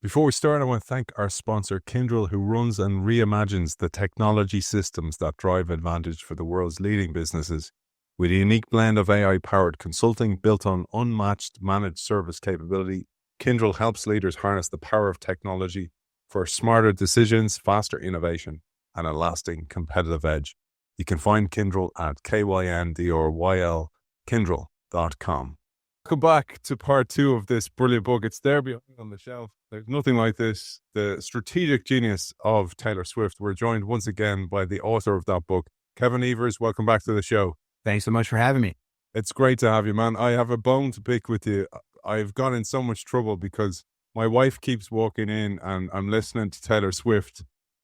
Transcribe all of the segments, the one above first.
Before we start, I want to thank our sponsor, Kyndryl, who runs and reimagines the technology systems that drive advantage for the world's leading businesses. With a unique blend of AI-powered consulting built on unmatched managed service capability, Kyndryl helps leaders harness the power of technology for smarter decisions, faster innovation, and a lasting competitive edge. You can find Kyndryl at KYNDRYL Kyndryl.com. Welcome back to part two of this brilliant book. It's there behind on the shelf. There's nothing like this. The Strategic Genius of Taylor Swift. We're joined once again by the author of that book, Kevin Evers. Welcome back to the show. Thanks so much for having me. It's great to have you, man. I have a bone to pick with you. I've got in so much trouble because my wife keeps walking in and I'm listening to Taylor Swift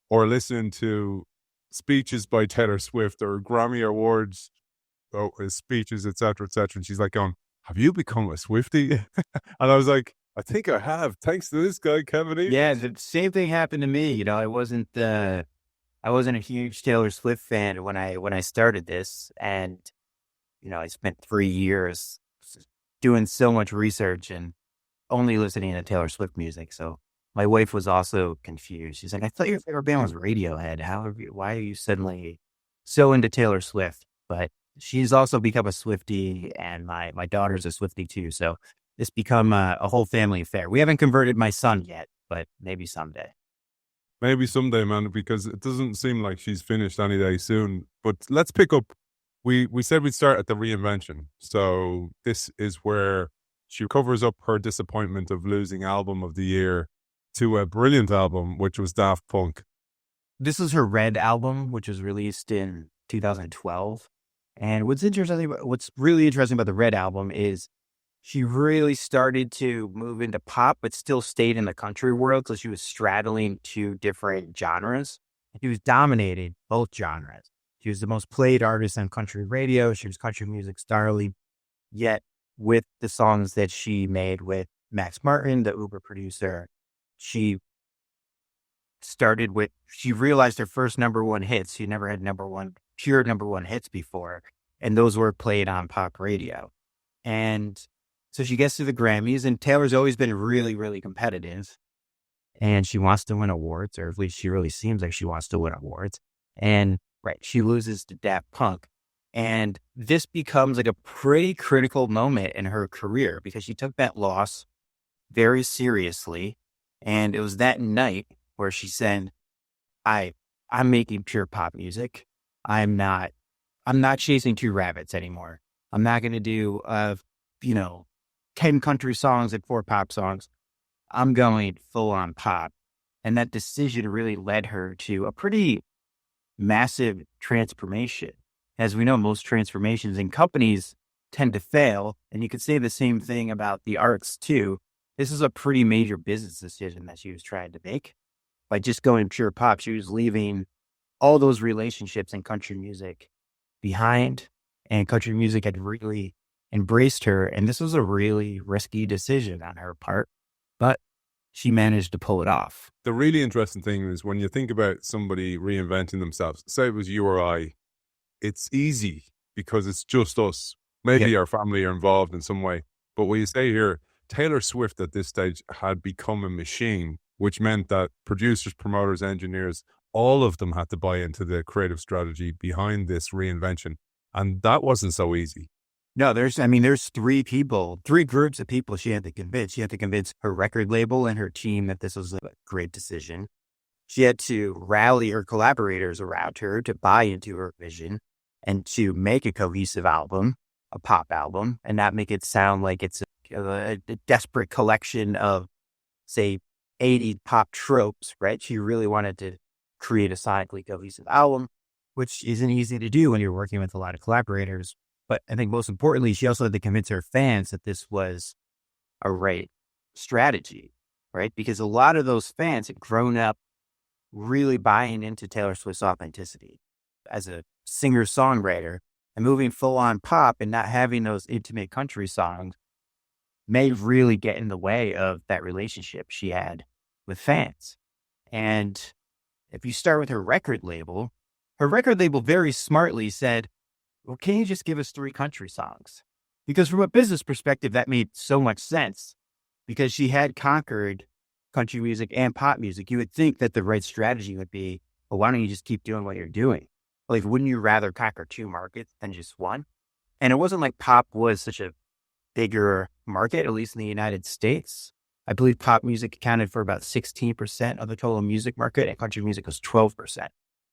or listening to speeches by Taylor Swift or Grammy Awards speeches, etc., etc. And she's like going, "Have you become a Swiftie?" And I was like, "I think I have, thanks to this guy, Kevin Evers." Yeah, the same thing happened to me. You know, I wasn't a huge Taylor Swift fan when I started this, and you know, I spent 3 years doing so much research and only listening to Taylor Swift music. So my wife was also confused. She's like, "I thought your favorite band was Radiohead. Why are you suddenly so into Taylor Swift?" But she's also become a Swiftie, and my daughter's a Swiftie too. So it's become a whole family affair. We haven't converted my son yet, but maybe someday. Maybe someday, man, because it doesn't seem like she's finished any day soon. But let's pick up. We said we'd start at the reinvention. So this is where she covers up her disappointment of losing album of the year to a brilliant album, which was Daft Punk. This is her Red album, which was released in 2012. And what's really interesting about the Red album is she really started to move into pop, but still stayed in the country world. So she was straddling two different genres. She was dominating both genres. She was the most played artist on country radio. She was country music starling. Yet with the songs that she made with Max Martin, the Uber producer, she realized her first number one hits. She never had pure number one hits before. And those were played on pop radio. And so she gets to the Grammys, and Taylor's always been really, really competitive. And she wants to win awards, or at least she really seems like she wants to win awards. And she loses to Daft Punk. And this becomes like a pretty critical moment in her career because she took that loss very seriously. And it was that night where she said, I'm making pure pop music. I'm not chasing two rabbits anymore. I'm not going to do, 10 country songs and 4 pop songs. I'm going full on pop. And that decision really led her to a pretty massive transformation. As we know, most transformations in companies tend to fail. And you could say the same thing about the arts too. This is a pretty major business decision that she was trying to make. By just going pure pop, she was leaving all those relationships in country music behind, and country music had really embraced her. And this was a really risky decision on her part, but she managed to pull it off. The really interesting thing is when you think about somebody reinventing themselves, say it was you or I, it's easy because it's just us. Maybe our family are involved in some way. But what you say here, Taylor Swift at this stage had become a machine, which meant that producers, promoters, engineers, all of them had to buy into the creative strategy behind this reinvention. And that wasn't so easy. No, there's 3 groups of people she had to convince. She had to convince her record label and her team that this was a great decision. She had to rally her collaborators around her to buy into her vision and to make a cohesive album, a pop album, and not make it sound like it's a desperate collection of, say, 80 pop tropes, right? She really wanted to create a sonically cohesive album, which isn't easy to do when you're working with a lot of collaborators. But I think most importantly, she also had to convince her fans that this was a right strategy, right? Because a lot of those fans had grown up really buying into Taylor Swift's authenticity as a singer-songwriter, and moving full on pop and not having those intimate country songs may really get in the way of that relationship she had with fans. And if you start with her record label very smartly said, well, can you just give us 3 country songs? Because from a business perspective, that made so much sense because she had conquered country music and pop music, you would think that the right strategy would be, well, why don't you just keep doing what you're doing? Like, wouldn't you rather conquer two markets than just one? And it wasn't like pop was such a bigger market, at least in the United States. I believe pop music accounted for about 16% of the total music market, and country music was 12%.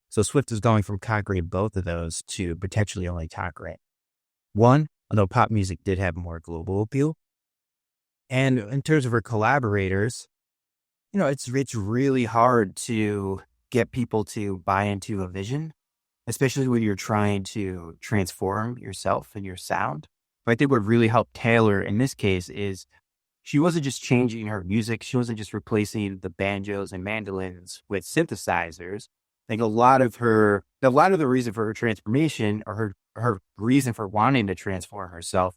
So Swift is going from conquering both of those to potentially only conquering one, although pop music did have more global appeal. And in terms of her collaborators, it's really hard to get people to buy into a vision, especially when you're trying to transform yourself and your sound. But I think what really helped Taylor in this case is she wasn't just changing her music. She wasn't just replacing the banjos and mandolins with synthesizers. I think a lot of the reason for her transformation, or her reason for wanting to transform herself,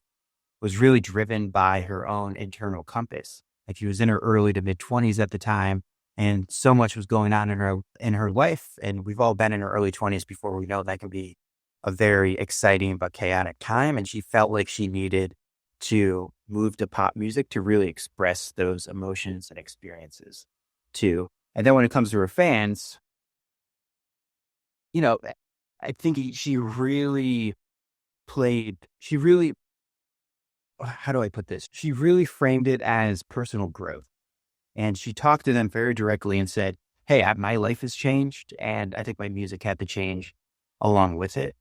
was really driven by her own internal compass. Like, she was in her early to mid 20s at the time, and so much was going on in her life. And we've all been in our early 20s before. We know that can be a very exciting but chaotic time. And she felt like she needed to move to pop music to really express those emotions and experiences too. And then when it comes to her fans, I think how do I put this? She really framed it as personal growth. And she talked to them very directly and said, hey, my life has changed, and I think my music had to change along with it.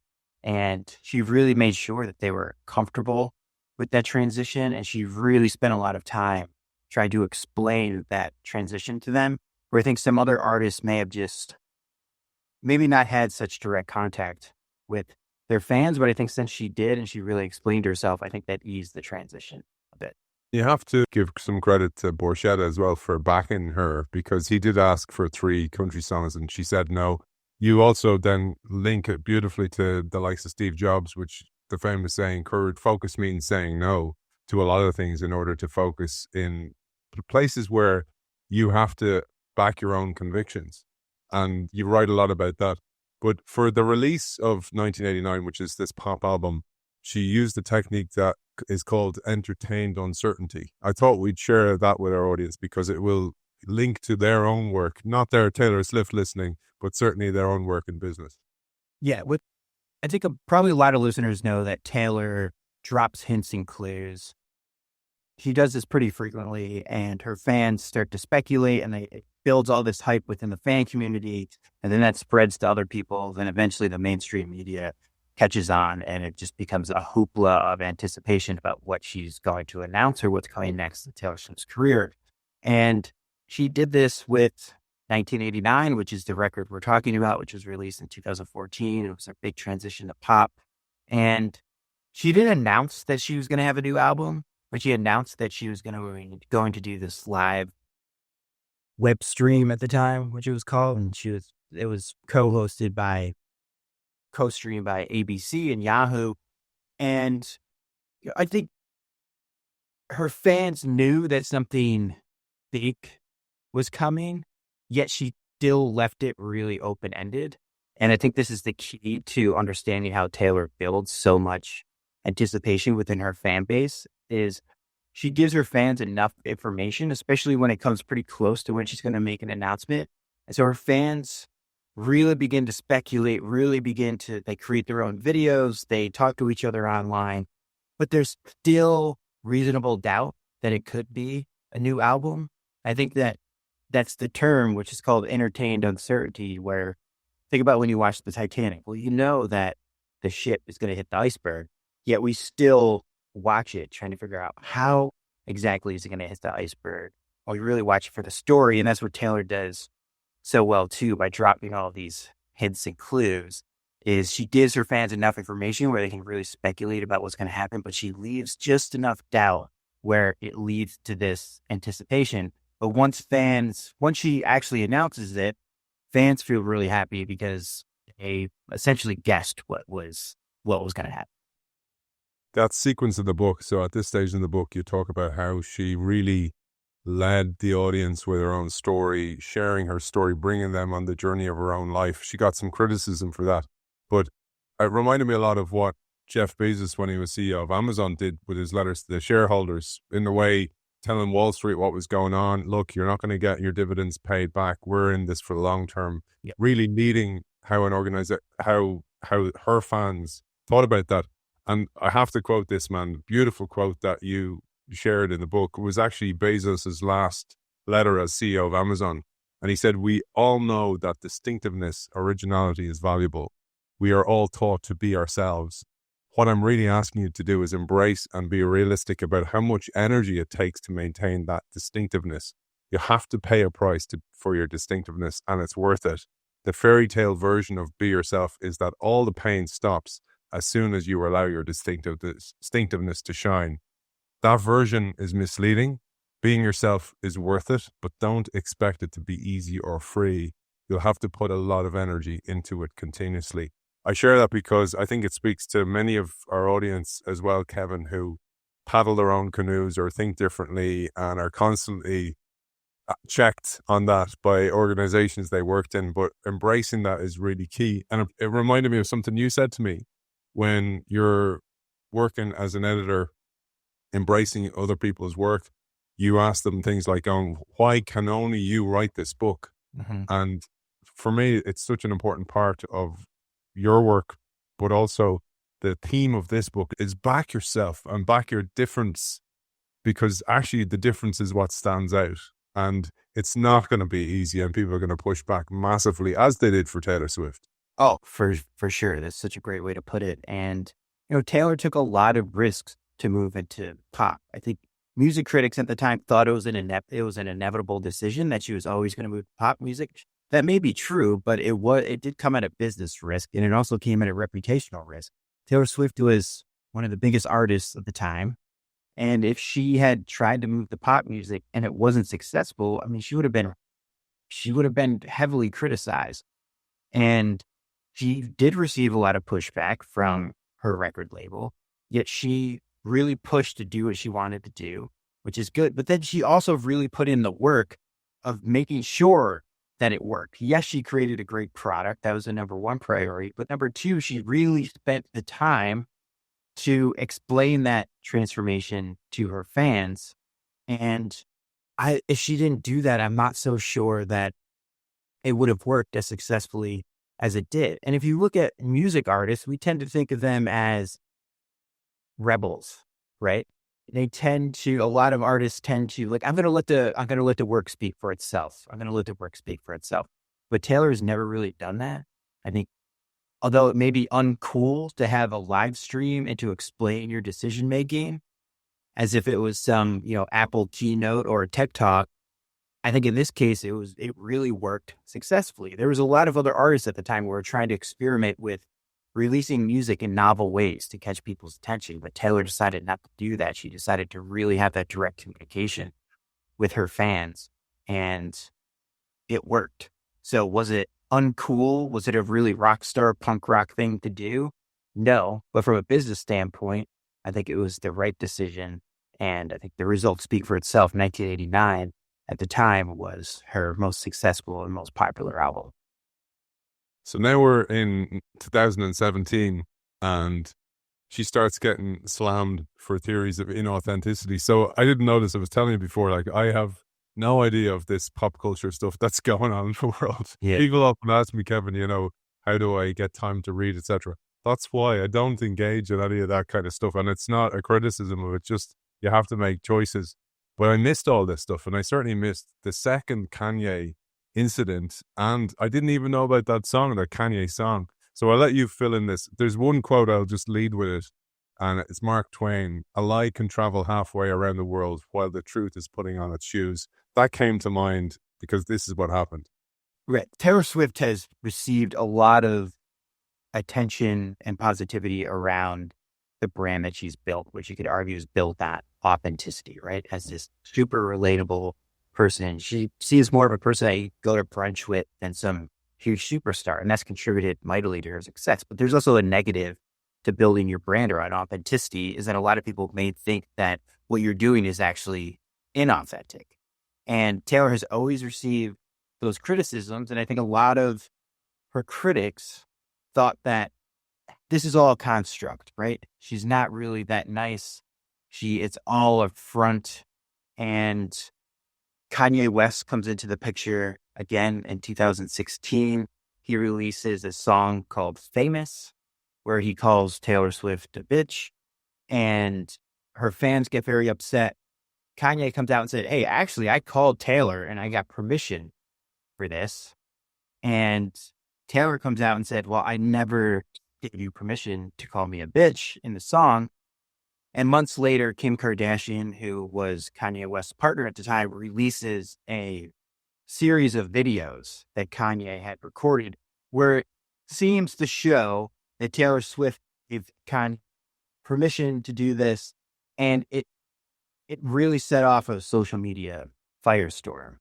And she really made sure that they were comfortable with that transition. And she really spent a lot of time trying to explain that transition to them, where I think some other artists may have just maybe not had such direct contact with their fans. But I think since she did, and she really explained herself, I think that eased the transition a bit. You have to give some credit to Borchetta as well for backing her, because he did ask for 3 country songs and she said no. You also then link it beautifully to the likes of Steve Jobs, which the famous saying, focus means saying no to a lot of things in order to focus in places where you have to back your own convictions. And you write a lot about that. But for the release of 1989, which is this pop album, she used a technique that is called entertained uncertainty. I thought we'd share that with our audience because it will link to their own work, not their Taylor Swift listening, but certainly their own work in business. Yeah, I think probably a lot of listeners know that Taylor drops hints and clues. She does this pretty frequently, and her fans start to speculate, and it builds all this hype within the fan community, and then that spreads to other people. Then eventually the mainstream media catches on, and it just becomes a hoopla of anticipation about what she's going to announce or what's coming next in Taylor Swift's career. And she did this with 1989, which is the record we're talking about, which was released in 2014. It was a big transition to pop. And she didn't announce that she was going to have a new album, but she announced that she was going to do this live web stream at the time, which it was called. And it was co-streamed by ABC and Yahoo. And I think her fans knew that something big was coming, yet she still left it really open-ended. And I think this is the key to understanding how Taylor builds so much anticipation within her fan base, is she gives her fans enough information, especially when it comes pretty close to when she's going to make an announcement. And so her fans really begin to speculate, they create their own videos, they talk to each other online, but there's still reasonable doubt that it could be a new album. I think that's the term, which is called entertained uncertainty, where think about when you watch the Titanic. Well, you know that the ship is going to hit the iceberg, yet we still watch it trying to figure out how exactly is it going to hit the iceberg. Or you really watch it for the story. And that's what Taylor does so well too, by dropping all these hints and clues, is she gives her fans enough information where they can really speculate about what's going to happen, but she leaves just enough doubt where it leads to this anticipation. But once she actually announces it, fans feel really happy because they essentially guessed what was going to happen. That sequence in the book, so at this stage in the book, you talk about how she really led the audience with her own story, sharing her story, bringing them on the journey of her own life. She got some criticism for that, but it reminded me a lot of what Jeff Bezos, when he was CEO of Amazon, did with his letters to the shareholders. In a way, telling Wall Street what was going on. Look, you're not going to get your dividends paid back. We're in this for the long term. Yep. Really leading how an organizer, how her fans thought about that. And I have to quote this, man. Beautiful quote that you shared in the book. It was actually Bezos's last letter as CEO of Amazon. And he said, "We all know that distinctiveness, originality is valuable. We are all taught to be ourselves. What I'm really asking you to do is embrace and be realistic about how much energy it takes to maintain that distinctiveness. You have to pay a price for your distinctiveness, and it's worth it. The fairy tale version of be yourself is that all the pain stops as soon as you allow your distinctiveness to shine. That version is misleading. Being yourself is worth it, but don't expect it to be easy or free. You'll have to put a lot of energy into it continuously." I share that because I think it speaks to many of our audience as well, Kevin, who paddle their own canoes or think differently and are constantly checked on that by organizations they worked in. But embracing that is really key. And it reminded me of something you said to me when you're working as an editor, embracing other people's work. You ask them things like, why can only you write this book? Mm-hmm. And for me, it's such an important part of your work, but also the theme of this book is back yourself and back your difference, because actually the difference is what stands out, and it's not going to be easy, and people are going to push back massively, as they did for Taylor Swift. Oh, for sure. That's such a great way to put it. And, Taylor took a lot of risks to move into pop. I think music critics at the time thought it was an inevitable decision that she was always going to move to pop music. That may be true, but it did come at a business risk, and it also came at a reputational risk. Taylor Swift was one of the biggest artists of the time, and if she had tried to move to pop music and it wasn't successful, I mean, she would have been heavily criticized. And she did receive a lot of pushback from her record label, yet she really pushed to do what she wanted to do, which is good. But then she also really put in the work of making sure that it worked. Yes, she created a great product. That was the number one priority. But number two, she really spent the time to explain that transformation to her fans. And if she didn't do that, I'm not so sure that it would have worked as successfully as it did. And if you look at music artists, we tend to think of them as rebels, right? A lot of artists tend to like, I'm going to let the work speak for itself. But Taylor has never really done that. I think, although it may be uncool to have a live stream and to explain your decision making as if it was some, Apple keynote or a TED Talk, I think in this case, it really worked successfully. There was a lot of other artists at the time who were trying to experiment with releasing music in novel ways to catch people's attention. But Taylor decided not to do that. She decided to really have that direct communication with her fans, and it worked. So was it uncool? Was it a really rock star punk rock thing to do? No. But from a business standpoint, I think it was the right decision. And I think the results speak for itself. 1989 at the time was her most successful and most popular album. So now we're in 2017 and she starts getting slammed for theories of inauthenticity. So I didn't notice, I was telling you before, like I have no idea of this pop culture stuff that's going on in the world. Yeah. People often ask me, Kevin, how do I get time to read, etc. That's why I don't engage in any of that kind of stuff. And it's not a criticism of it, just you have to make choices. But I missed all this stuff, and I certainly missed the second Kanye incident, and I didn't even know about that Kanye song. So I'll let you fill in this. There's one quote, I'll just lead with it, and it's Mark Twain: "A lie can travel halfway around the world while the truth is putting on its shoes." That came to mind because this is what happened. Right. Taylor Swift has received a lot of attention and positivity around the brand that she's built, which you could argue is built that authenticity, right? As this super relatable person. She sees more of a person that you go to brunch with than some huge superstar, and that's contributed mightily to her success. But there's also a negative to building your brand around authenticity, is that a lot of people may think that what you're doing is actually inauthentic. And Taylor has always received those criticisms, and I think a lot of her critics thought that this is all a construct, right? She's not really that nice. It's all a front. And Kanye West comes into the picture again in 2016. He releases a song called Famous, where he calls Taylor Swift a bitch, and her fans get very upset. Kanye comes out and said, hey, actually, I called Taylor and I got permission for this. And Taylor comes out and said, well, I never gave you permission to call me a bitch in the song. And months later, Kim Kardashian, who was Kanye West's partner at the time, releases a series of videos that Kanye had recorded where it seems to show that Taylor Swift gave Kanye permission to do this. And it really set off a social media firestorm.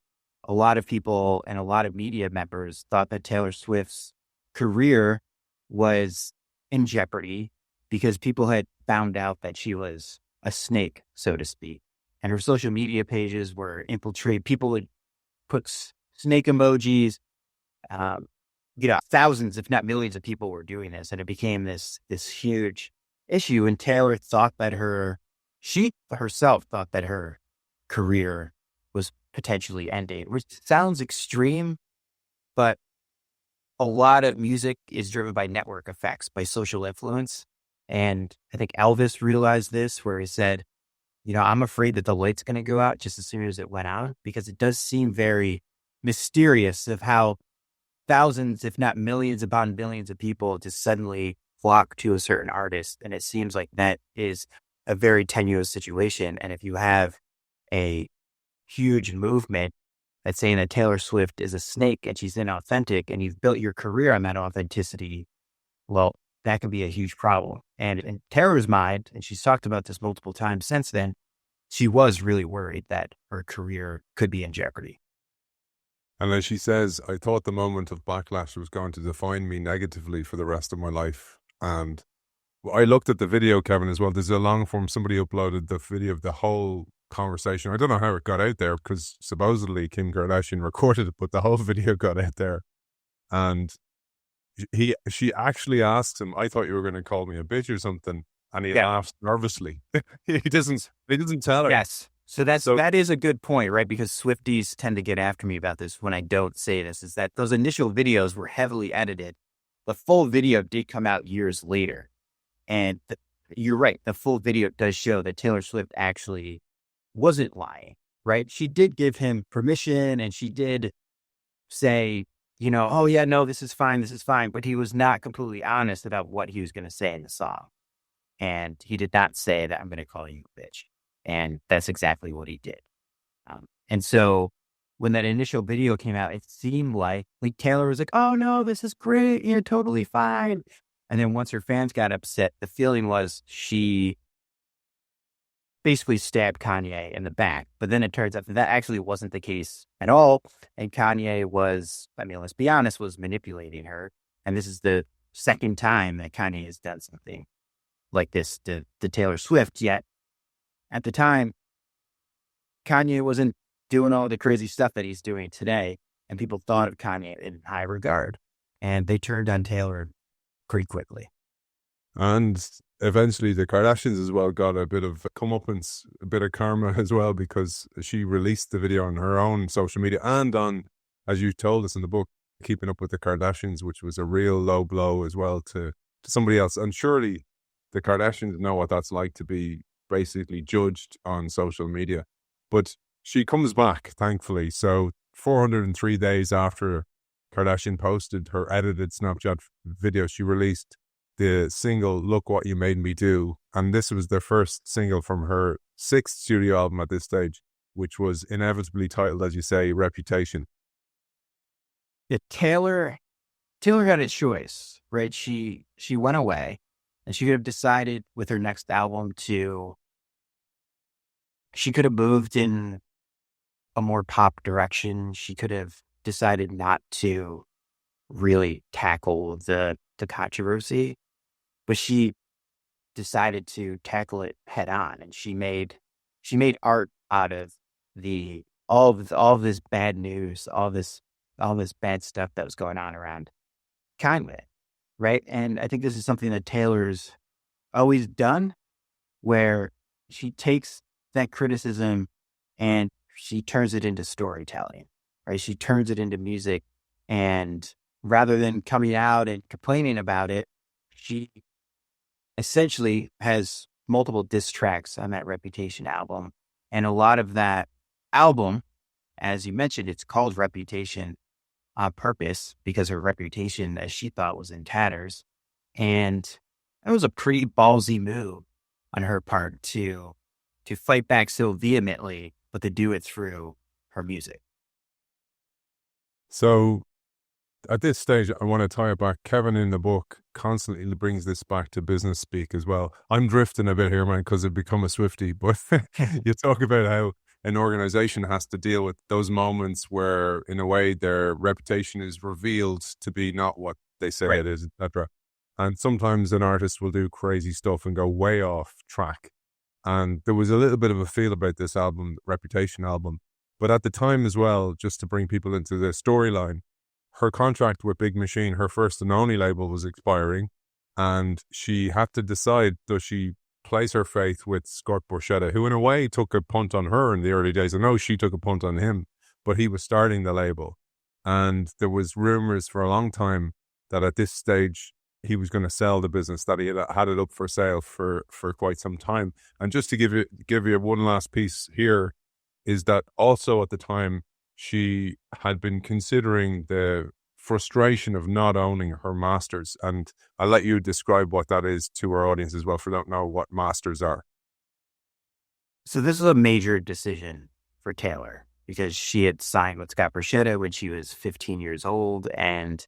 A lot of people and a lot of media members thought that Taylor Swift's career was in jeopardy because people had found out that she was a snake, so to speak. And her social media pages were infiltrated. People would put snake emojis. Thousands, if not millions of people were doing this. And it became this huge issue. And Taylor thought that she herself thought that her career was potentially ending, which sounds extreme, but a lot of music is driven by network effects, by social influence. And I think Elvis realized this, where he said, I'm afraid that the light's going to go out just as soon as it went out, because it does seem very mysterious of how thousands, if not millions upon billions of people just suddenly flock to a certain artist. And it seems like that is a very tenuous situation. And if you have a huge movement that's saying that Taylor Swift is a snake and she's inauthentic, and you've built your career on that authenticity, well, that can be a huge problem. And in Taylor's mind, and she's talked about this multiple times since then, she was really worried that her career could be in jeopardy. And as she says, I thought the moment of backlash was going to define me negatively for the rest of my life. And I looked at the video, Kevin, as well. There's a long form. Somebody uploaded the video of the whole conversation. I don't know how it got out there, because supposedly Kim Kardashian recorded it, but the whole video got out there. And she actually asked him, I thought you were going to call me a bitch or something. And he laughed nervously. He doesn't tell her. Yes. So that is a good point, right? Because Swifties tend to get after me about this when I don't say this, is that those initial videos were heavily edited. The full video did come out years later. And you're right. The full video does show that Taylor Swift actually wasn't lying, right? She did give him permission, and she did say, oh yeah, no, this is fine. But he was not completely honest about what he was going to say in the song. And he did not say that I'm going to call you a bitch. And that's exactly what he did. And so when that initial video came out, it seemed like Taylor was like, oh no, this is great. You're totally fine. And then once her fans got upset, the feeling was she basically stabbed Kanye in the back. But then it turns out that actually wasn't the case at all. And Kanye was, let's be honest, was manipulating her. And this is the second time that Kanye has done something like this to Taylor Swift. Yet at the time, Kanye wasn't doing all the crazy stuff that he's doing today. And people thought of Kanye in high regard. And they turned on Taylor pretty quickly. And eventually the Kardashians as well got a bit of comeuppance, a bit of karma as well, because she released the video on her own social media and on, as you told us in the book, Keeping Up with the Kardashians, which was a real low blow as well to somebody else. And surely the Kardashians know what that's like to be basically judged on social media. But she comes back, thankfully. So 403 days after Kardashian posted her edited Snapchat video, she released the single Look What You Made Me Do. And this was the first single from her 6th studio album at this stage, which was inevitably titled, as you say, Reputation. Yeah, Taylor had a choice, right? She went away, and she could have decided with her next album she could have moved in a more pop direction. She could have decided not to really tackle the controversy, but she decided to tackle it head on, and she made art out of all of this bad news, all this bad stuff that was going on around Kanye, right? And I think this is something that Taylor's always done, where she takes that criticism and she turns it into storytelling, right? She turns it into music. And rather than coming out and complaining about it, she essentially has multiple diss tracks on that Reputation album. And a lot of that album, as you mentioned, it's called Reputation on purpose because her reputation, as she thought, was in tatters. And that was a pretty ballsy move on her part to fight back so vehemently, but to do it through her music. So at this stage, I want to tie it back. Kevin in the book constantly brings this back to business speak as well. I'm drifting a bit here, man, because I've become a Swiftie, but you talk about how an organization has to deal with those moments where, in a way, their reputation is revealed to be not what they say it is, etc. And sometimes an artist will do crazy stuff and go way off track. And there was a little bit of a feel about this album, Reputation album. But at the time as well, just to bring people into the storyline, her contract with Big Machine, her first and only label, was expiring. And she had to decide, does she place her faith with Scott Borchetta, who in a way took a punt on her in the early days. I know she took a punt on him, but he was starting the label. And there was rumors for a long time that at this stage, he was going to sell the business, that he had it up for sale for quite some time. And just to give you one last piece here, is that also at the time, she had been considering the frustration of not owning her masters. And I'll let you describe what that is to our audience as well, for don't know what masters are. So this is a major decision for Taylor because she had signed with Scott Borchetta when she was 15 years old. And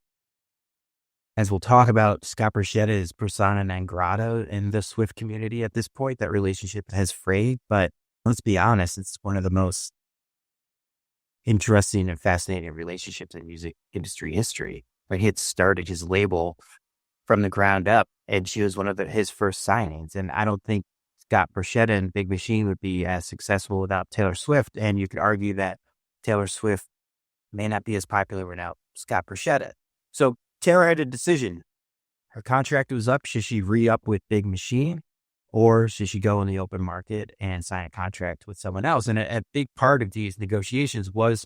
as we'll talk about, Scott Borchetta is persona non grata in the Swift community at this point. That relationship has frayed, but let's be honest, it's one of the most interesting and fascinating relationships in music industry history. Right? He had started his label from the ground up, and she was one of his first signings. And I don't think Scott Borchetta and Big Machine would be as successful without Taylor Swift. And you could argue that Taylor Swift may not be as popular without Scott Borchetta. So Taylor had a decision. Her contract was up. Should she re-up with Big Machine, or should she go in the open market and sign a contract with someone else? And a big part of these negotiations was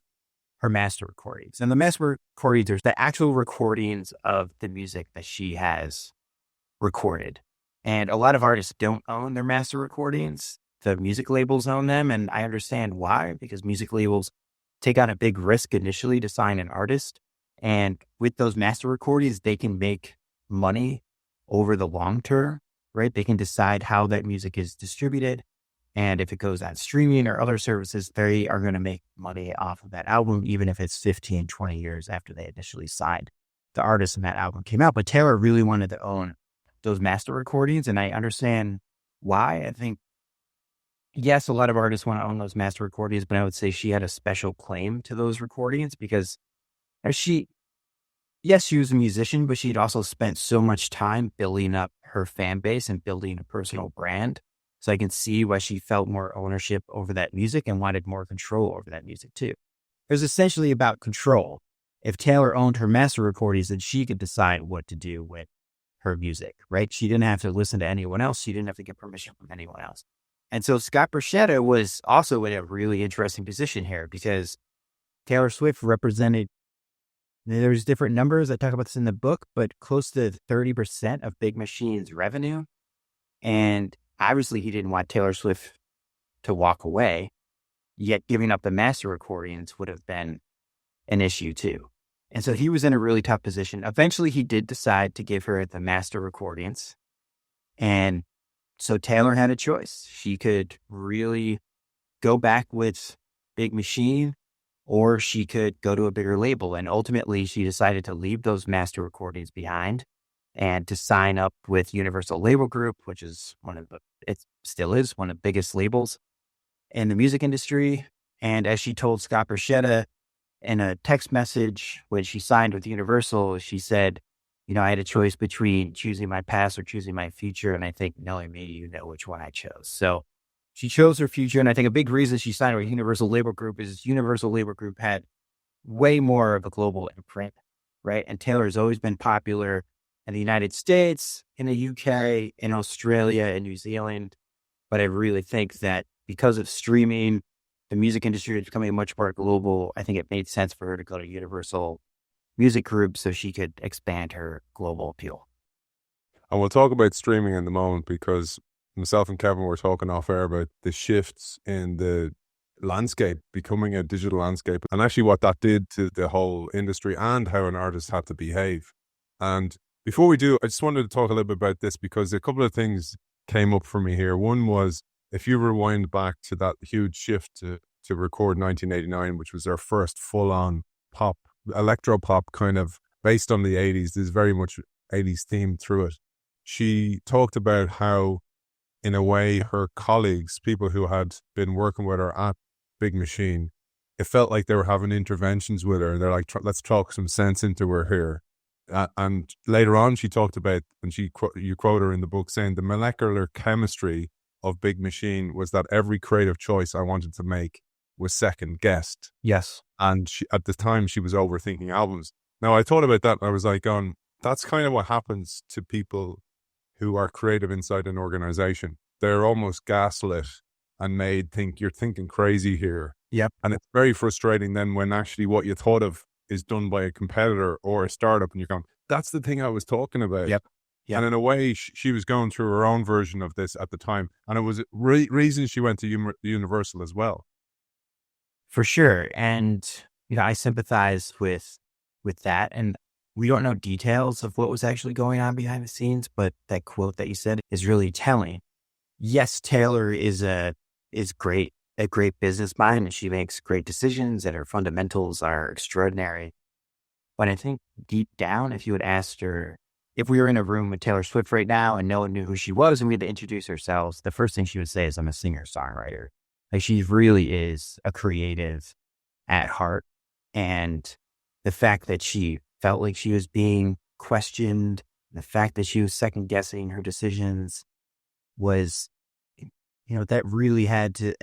her master recordings. And the master recordings are the actual recordings of the music that she has recorded. And a lot of artists don't own their master recordings. The music labels own them. And I understand why, because music labels take on a big risk initially to sign an artist. And with those master recordings, they can make money over the long term, right? They can decide how that music is distributed. And if it goes on streaming or other services, they are going to make money off of that album, even if it's 15, 20 years after they initially signed the artist and that album came out. But Taylor really wanted to own those master recordings. And I understand why. I think, yes, a lot of artists want to own those master recordings, but I would say she had a special claim to those recordings because she was a musician, but she'd also spent so much time building up her fan base and building a personal brand. So I can see why she felt more ownership over that music and wanted more control over that music too. It was essentially about control. If Taylor owned her master recordings, then she could decide what to do with her music, right? She didn't have to listen to anyone else. She didn't have to get permission from anyone else. And so Scott Borchetta was also in a really interesting position here because Taylor Swift represented, there's different numbers. I talk about this in the book, but close to 30% of Big Machine's revenue. And obviously he didn't want Taylor Swift to walk away, yet giving up the master recordings would have been an issue too. And so he was in a really tough position. Eventually he did decide to give her the master recordings. And so Taylor had a choice. She could really go back with Big Machine, or she could go to a bigger label. And ultimately she decided to leave those master recordings behind and to sign up with Universal Label Group, which is it still is one of the biggest labels in the music industry. And as she told Scott Borchetta in a text message when she signed with Universal, she said, I had a choice between choosing my past or choosing my future. And I think knowing me, you know which one I chose. So she chose her future. And I think a big reason she signed with Universal Label Group is Universal Label Group had way more of a global imprint, right? And Taylor has always been popular in the United States, in the UK, in Australia, and New Zealand. But I really think that because of streaming the music industry is becoming much more global, I think it made sense for her to go to Universal Music Group so she could expand her global appeal. And we'll talk about streaming in the moment, because myself and Kevin were talking off air about the shifts in the landscape, becoming a digital landscape, and actually what that did to the whole industry and how an artist had to behave. And before we do, I just wanted to talk a little bit about this, because a couple of things came up for me here. One was, if you rewind back to that huge shift to record 1989, which was their first full-on pop, electro pop kind of based on the 80s, there's very much 80s theme through it. She talked about how, in a way, her colleagues, people who had been working with her at Big Machine, it felt like they were having interventions with her. They're like, let's talk some sense into her here. And later on, she talked about, and you quote her in the book, saying the molecular chemistry of Big Machine was that every creative choice I wanted to make was second guessed. Yes. And at the time, she was overthinking albums. Now, I thought about that, and I was like, that's kind of what happens to people who are creative inside an organization. They're almost gaslit and made think you're thinking crazy here. Yep. And it's very frustrating then when actually what you thought of is done by a competitor or a startup, and you're going, that's the thing I was talking about. Yep. And in a way, she was going through her own version of this at the time. And it was reason she went to Universal as well. For sure. And, I sympathize with that. And we don't know details of what was actually going on behind the scenes, but that quote that you said is really telling. Yes, Taylor is a great business mind, and she makes great decisions, and her fundamentals are extraordinary. But I think deep down, if you had asked her, if we were in a room with Taylor Swift right now and no one knew who she was and we had to introduce ourselves, the first thing she would say is, I'm a singer-songwriter. Like, she really is a creative at heart. And the fact that she felt like she was being questioned, the fact that she was second guessing her decisions was, that really had to,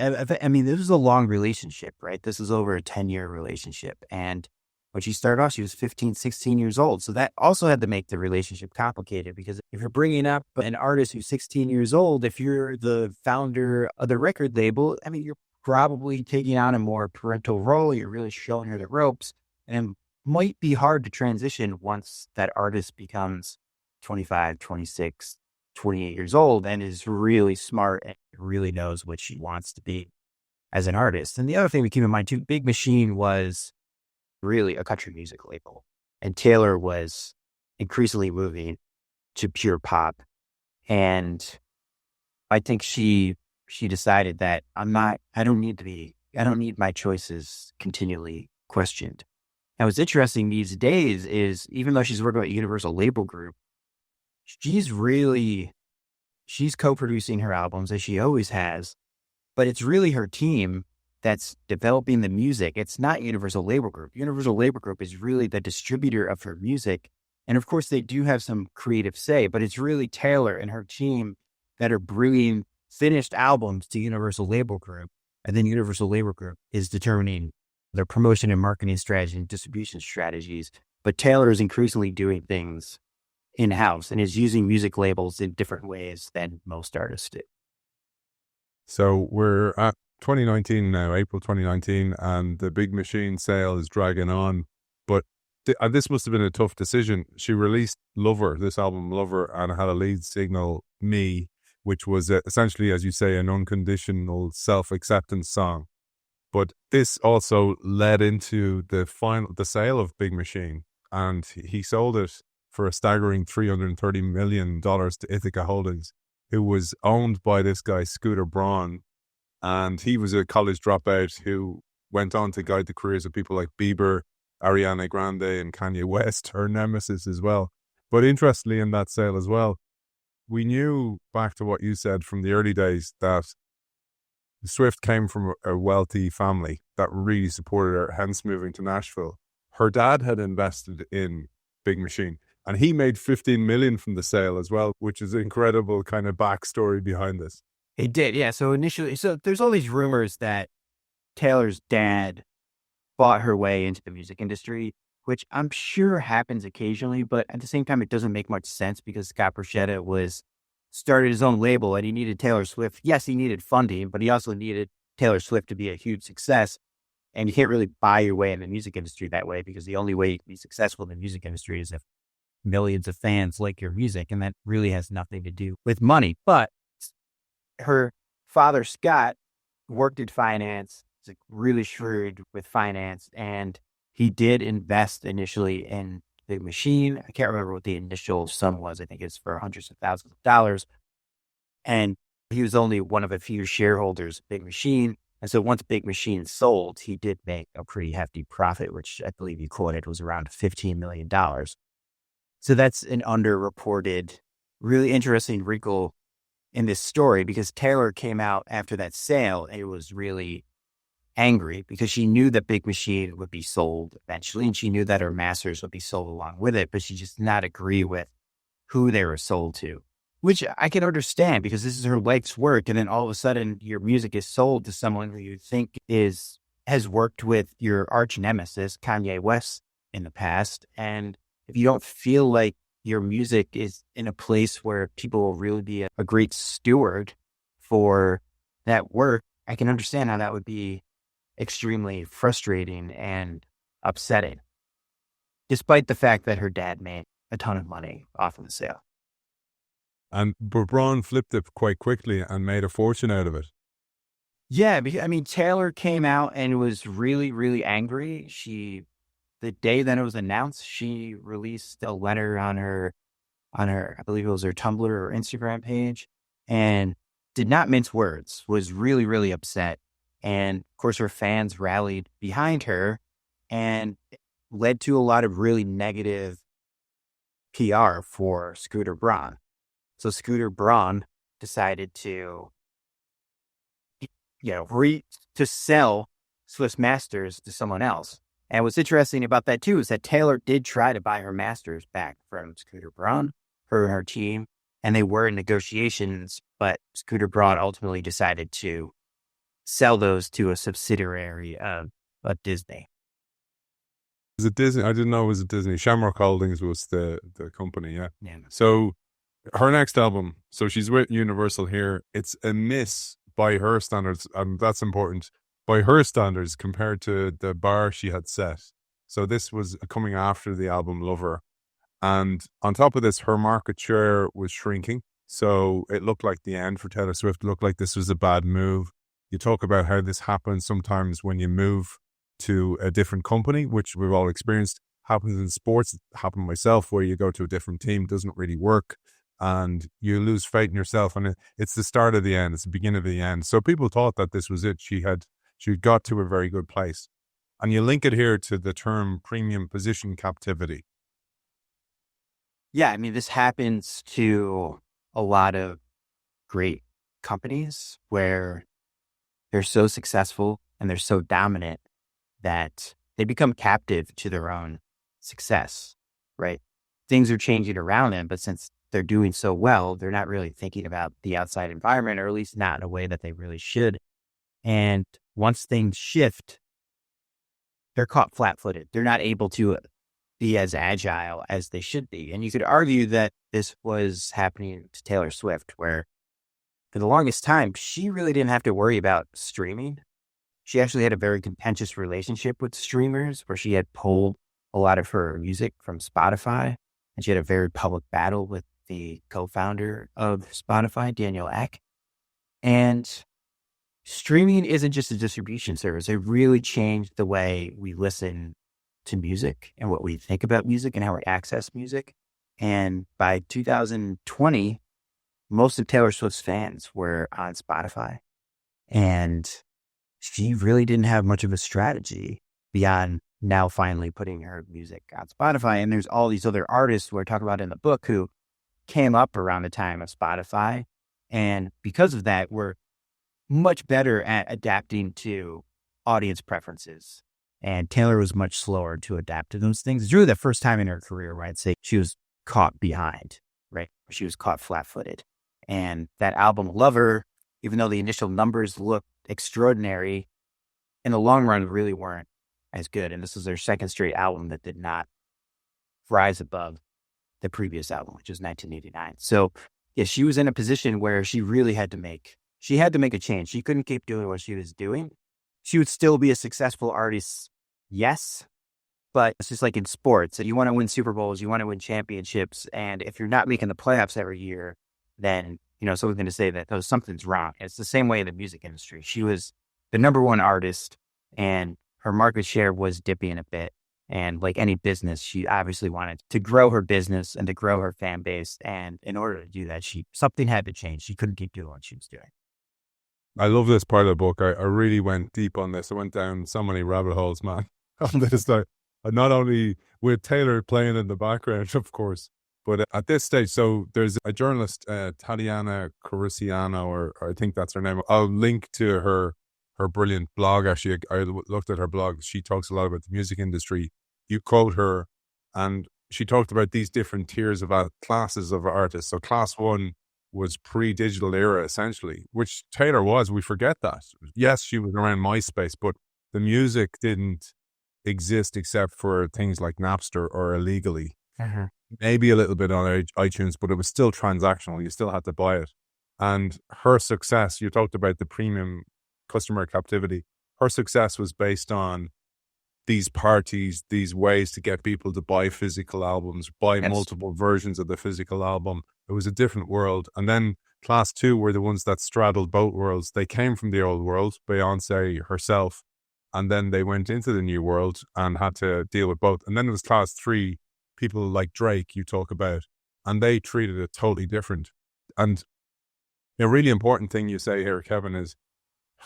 I mean, this was a long relationship, right? This is over a 10-year relationship. And when she started off, she was 15, 16 years old. So that also had to make the relationship complicated, because if you're bringing up an artist who's 16 years old, if you're the founder of the record label, I mean, you're probably taking on a more parental role. You're really showing her the ropes, and it might be hard to transition once that artist becomes 25, 26, 28 years old and is really smart and really knows what she wants to be as an artist. And the other thing we keep in mind too, Big Machine was really a country music label, and Taylor was increasingly moving to pure pop. And I think she decided that I don't need my choices continually questioned. Now, what's interesting these days is, even though she's working with Universal Label Group, she's co-producing her albums, as she always has, but it's really her team that's developing the music. It's not Universal Label Group. Universal Label Group is really the distributor of her music. And of course, they do have some creative say, but it's really Taylor and her team that are bringing finished albums to Universal Label Group. And then Universal Label Group is determining their promotion and marketing strategy and distribution strategies. But Taylor is increasingly doing things in-house and is using music labels in different ways than most artists do. So we're at 2019 now, April 2019, and the Big Machine sale is dragging on. But this must have been a tough decision. She released Lover, this album Lover, and it had a lead single, Me, which was essentially, as you say, an unconditional self-acceptance song. But this also led into the sale of Big Machine, and he sold it for a staggering $330 million to Ithaca Holdings, who was owned by this guy, Scooter Braun. And he was a college dropout who went on to guide the careers of people like Bieber, Ariana Grande, and Kanye West, her nemesis as well. But interestingly, in that sale as well, we knew, back to what you said from the early days, that Swift came from a wealthy family that really supported her, hence moving to Nashville. Her dad had invested in Big Machine, and he made $15 million from the sale as well, which is an incredible kind of backstory behind this. He did, yeah. So there's all these rumors that Taylor's dad bought her way into the music industry, which I'm sure happens occasionally, but at the same time, it doesn't make much sense, because Scott Borchetta started his own label and he needed Taylor Swift. Yes, he needed funding, but he also needed Taylor Swift to be a huge success. And you can't really buy your way in the music industry that way, because the only way you can be successful in the music industry is if millions of fans like your music. And that really has nothing to do with money. But her father, Scott, worked in finance. He's like really shrewd with finance. And he did invest initially in the machine. I can't remember what the initial sum was. I think it's for hundreds of thousands of dollars. And he was only one of a few shareholders of Big Machine. And so once Big Machine sold, he did make a pretty hefty profit, which I believe you quoted was around $15 million. So that's an underreported, really interesting wrinkle in this story, because Taylor came out after that sale and it was really angry because she knew that Big Machine would be sold eventually, and she knew that her masters would be sold along with it, but she just did not agree with who they were sold to. Which I can understand, because this is her life's work. And then all of a sudden your music is sold to someone who you think has worked with your arch nemesis, Kanye West, in the past. And if you don't feel like your music is in a place where people will really be a great steward for that work, I can understand how that would be extremely frustrating and upsetting, despite the fact that her dad made a ton of money off of the sale. And Braun flipped it quite quickly and made a fortune out of it. Yeah, I mean, Taylor came out and was really, really angry. The day that it was announced, she released a letter on her, I believe it was her Tumblr or Instagram page, and did not mince words, was really, really upset. And of course, her fans rallied behind her, and it led to a lot of really negative PR for Scooter Braun. So Scooter Braun decided to, to sell Swiss Masters to someone else. And what's interesting about that too is that Taylor did try to buy her masters back from Scooter Braun, her and her team, and they were in negotiations, but Scooter Braun ultimately decided to sell those to a subsidiary of Disney. Is it Disney? I didn't know it was Disney. Shamrock Holdings was the company, yeah. Yeah. So her next album, so she's with Universal here. It's a miss by her standards, and that's important, by her standards compared to the bar she had set. So this was coming after the album Lover. And on top of this, her market share was shrinking. So it looked like the end for Taylor Swift. It looked like this was a bad move. You talk about how this happens sometimes when you move to a different company, which we've all experienced. Happens in sports, happened myself, where you go to a different team, doesn't really work, and you lose faith in yourself. And it's the start of the end. It's the beginning of the end. So people thought that this was it. She got to a very good place. And you link it here to the term premium position captivity. Yeah, I mean, this happens to a lot of great companies where they're so successful and they're so dominant that they become captive to their own success, right? Things are changing around them, but since they're doing so well, they're not really thinking about the outside environment, or at least not in a way that they really should. And once things shift, they're caught flat-footed. They're not able to be as agile as they should be. And you could argue that this was happening to Taylor Swift, where for the longest time, she really didn't have to worry about streaming. She actually had a very contentious relationship with streamers, where she had pulled a lot of her music from Spotify. And she had a very public battle with the co-founder of Spotify, Daniel Ek. And streaming isn't just a distribution service. It really changed the way we listen to music and what we think about music and how we access music. And by 2020, most of Taylor Swift's fans were on Spotify. And she really didn't have much of a strategy beyond now finally putting her music on Spotify. And there's all these other artists who I talk about in the book who came up around the time of Spotify. And because of that, were much better at adapting to audience preferences. And Taylor was much slower to adapt to those things. It's really the first time in her career where I'd say she was caught behind, right? She was caught flat-footed. And that album Lover, even though the initial numbers looked extraordinary, in the long run really weren't as good. And this was their second straight album that did not rise above the previous album, which was 1989. So yeah, she was in a position where she really had to make she had to make a change. She couldn't keep doing what she was doing. She would still be a successful artist, yes, but it's just like in sports. You want to win Super Bowls, you want to win championships, and if you're not making the playoffs every year, then someone's going to say that something's wrong. It's the same way in the music industry. She was the number one artist, and her market share was dipping a bit. And like any business, she obviously wanted to grow her business and to grow her fan base. And in order to do that, something had to change. She couldn't keep doing what she was doing. I love this part of the book. I really went deep on this. I went down so many rabbit holes, man, on this. Not only with Taylor playing in the background, of course, but at this stage, so there's a journalist, Tatiana Carisiano, or I think that's her name. I'll link to her brilliant blog. Actually, I looked at her blog. She talks a lot about the music industry. You quote her, and she talked about these different tiers of classes of artists. So class one was pre-digital era, essentially, which Taylor was. We forget that. Yes, she was around MySpace, but the music didn't exist except for things like Napster or illegally. Uh-huh. Maybe a little bit on iTunes, but it was still transactional. You still had to buy it. And her success, you talked about the premium customer captivity. Her success was based on these parties, these ways to get people to buy physical albums, buy multiple versions of the physical album. It was a different world. And then class two were the ones that straddled both worlds. They came from the old world, Beyonce herself, and then they went into the new world and had to deal with both. And then there was class three, people like Drake you talk about, and they treated it totally different. And a really important thing you say here, Kevin, is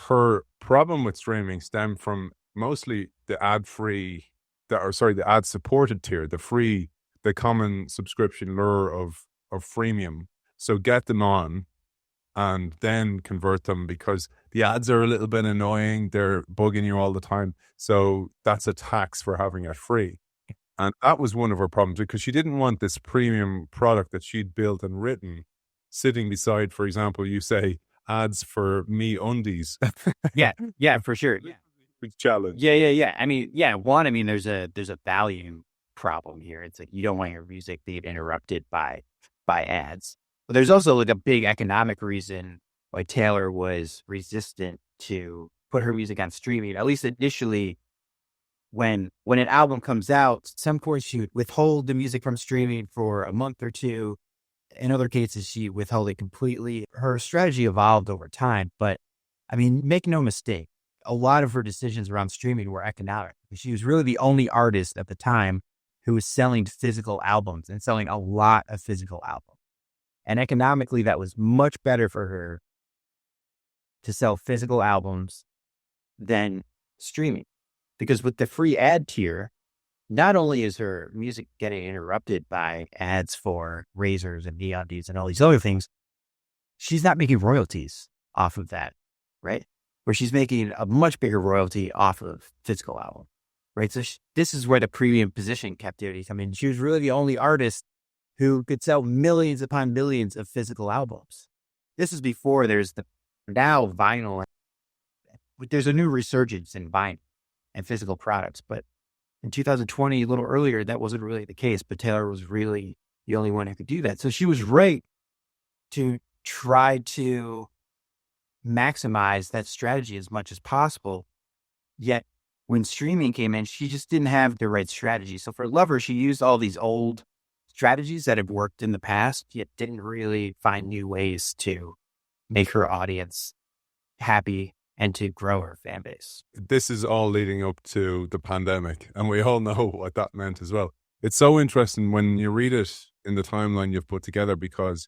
her problem with streaming stemmed from mostly the ad-free, the ad-supported tier, the common subscription lure of freemium. So get them on and then convert them, because the ads are a little bit annoying. They're bugging you all the time. So that's a tax for having it free. And that was one of her problems, because she didn't want this premium product that she'd built and written sitting beside, for example, you say, ads for Me Undies. Yeah, for sure. Yeah. Big challenge. Yeah. I mean, there's a value problem here. It's like you don't want your music being interrupted by ads. But there's also like a big economic reason why Taylor was resistant to put her music on streaming. At least initially, when an album comes out, some point she would withhold the music from streaming for a month or two. In other cases, she withheld it completely. Her strategy evolved over time, but I mean, make no mistake, a lot of her decisions around streaming were economic. She was really the only artist at the time who was selling physical albums and selling a lot of physical albums. And economically, that was much better for her to sell physical albums than streaming. Because with the free ad tier, not only is her music getting interrupted by ads for razors and MeUndies and all these other things, she's not making royalties off of that, right? Where she's making a much bigger royalty off of physical album, right? So this is where the premium position captivity comes in. She was really the only artist who could sell millions upon millions of physical albums. This is before there's now vinyl. There's a new resurgence in vinyl and physical products, but in 2020, a little earlier, that wasn't really the case, but Taylor was really the only one who could do that. So she was right to try to maximize that strategy as much as possible. Yet when streaming came in, she just didn't have the right strategy. So for Lover, she used all these old strategies that have worked in the past, yet didn't really find new ways to make her audience happy and to grow her fan base. This is all leading up to the pandemic, and we all know what that meant as well. It's so interesting when you read it in the timeline you've put together, because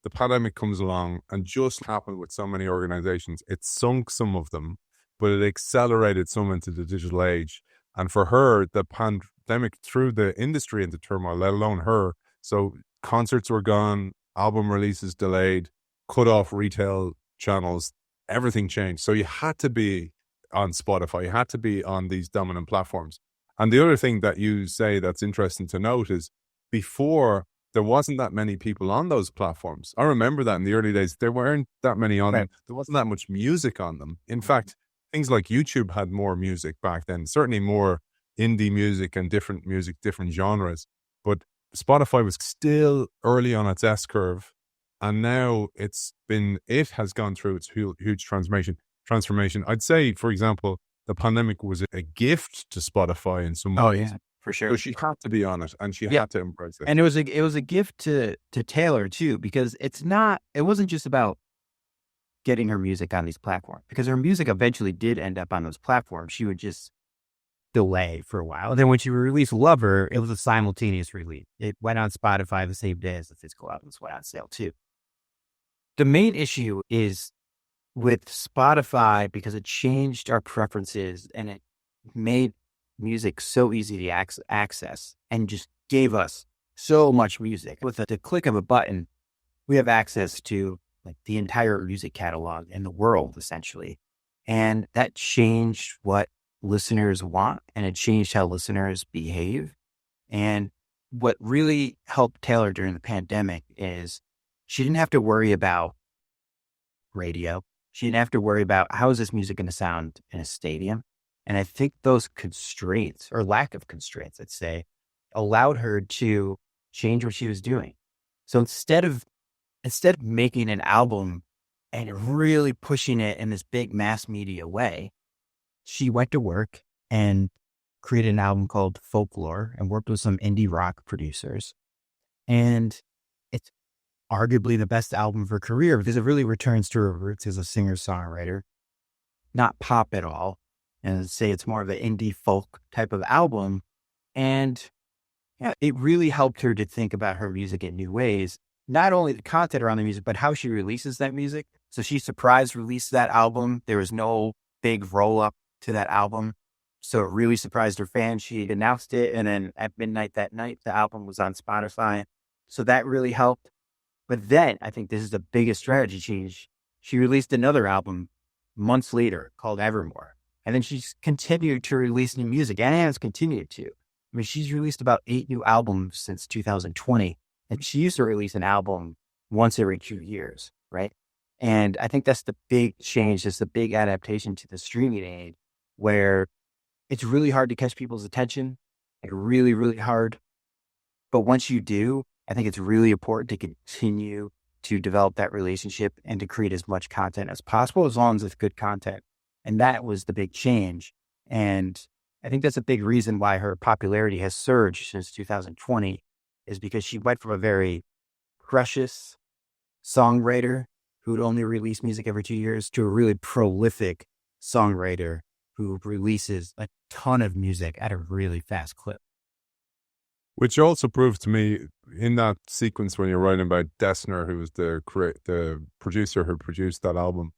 the pandemic comes along and just happened with so many organizations. It sunk some of them, but it accelerated some into the digital age. And for her, the pandemic threw the industry into turmoil, let alone her. So concerts were gone, album releases delayed, cut off retail channels, everything changed. So you had to be on Spotify, you had to be on these dominant platforms. And the other thing that you say that's interesting to note is before, there wasn't that many people on those platforms. I remember that in the early days, there weren't that many on them. There wasn't that much music on them. In fact, things like YouTube had more music back then, certainly more indie music and different music, different genres. But Spotify was still early on its S curve. And now it has gone through its huge transformation. I'd say, for example, the pandemic was a gift to Spotify in some Oh ways. yeah, for sure. So she had to be on it, and she Yeah. had to embrace it. And it was a gift to Taylor too, because it wasn't just about getting her music on these platforms, because her music eventually did end up on those platforms. She would just delay for a while. And then when she released Lover, it was a simultaneous release. It went on Spotify the same day as the physical albums went on sale too. The main issue is with Spotify, because it changed our preferences and it made music so easy to access and just gave us so much music. With the click of a button, we have access to like the entire music catalog in the world, essentially. And that changed what listeners want, and it changed how listeners behave. And what really helped Taylor during the pandemic is she didn't have to worry about radio. She didn't have to worry about how is this music going to sound in a stadium. And I think those constraints, or lack of constraints, I'd say, allowed her to change what she was doing. So instead of making an album and really pushing it in this big mass media way, she went to work and created an album called Folklore and worked with some indie rock producers. And it's arguably the best album of her career because it really returns to her roots as a singer-songwriter, not pop at all. And I'd say it's more of an indie folk type of album. And yeah, it really helped her to think about her music in new ways. Not only the content around the music, but how she releases that music. So she surprise released that album. There was no big roll up to that album. So it really surprised her fans. She announced it. And then at midnight that night, the album was on Spotify. So that really helped. But then I think this is the biggest strategy change. She released another album months later called Evermore. And then she's continued to release new music and has continued to. I mean, she's released about 8 new albums since 2020. And she used to release an album once every 2 years, right? And I think that's the big change. That's the big adaptation to the streaming age, where it's really hard to catch people's attention, like really, really hard. But once you do, I think it's really important to continue to develop that relationship and to create as much content as possible, as long as it's good content. And that was the big change. And I think that's a big reason why her popularity has surged since 2020, is because she went from a very precious songwriter who would only release music every 2 years to a really prolific songwriter who releases a ton of music at a really fast clip. Which also proved to me in that sequence when you're writing about Dessner, who was the producer who produced that album,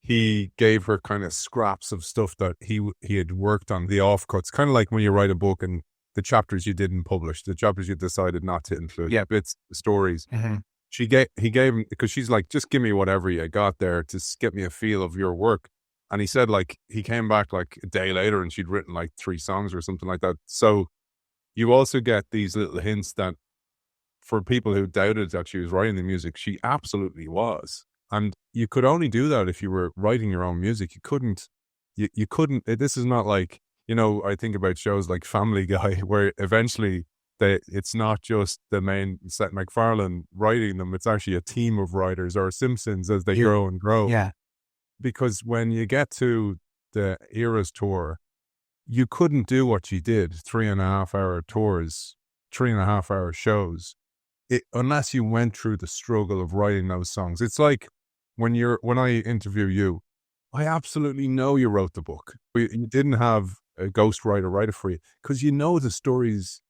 he gave her kind of scraps of stuff that he had worked on, the offcuts, kind of like when you write a book and the chapters you didn't publish, the chapters you decided not to include, bits, stories. Mm-hmm. He gave him, because she's like, just give me whatever you got there to get me a feel of your work. And he said, like, he came back like a day later and she'd written like 3 songs or something like that. So you also get these little hints that for people who doubted that she was writing the music, she absolutely was. And you could only do that if you were writing your own music. You couldn't, this is not like, you know, I think about shows like Family Guy, where eventually it's not just the main Seth MacFarlane writing them. It's actually a team of writers, or Simpsons as they grow and grow. Yeah. Because when you get to the Eras tour, you couldn't do what she did, 3.5-hour tours, 3.5-hour shows, unless you went through the struggle of writing those songs. It's like when I interview you, I absolutely know you wrote the book. You didn't have a ghostwriter write it for you because you know the stories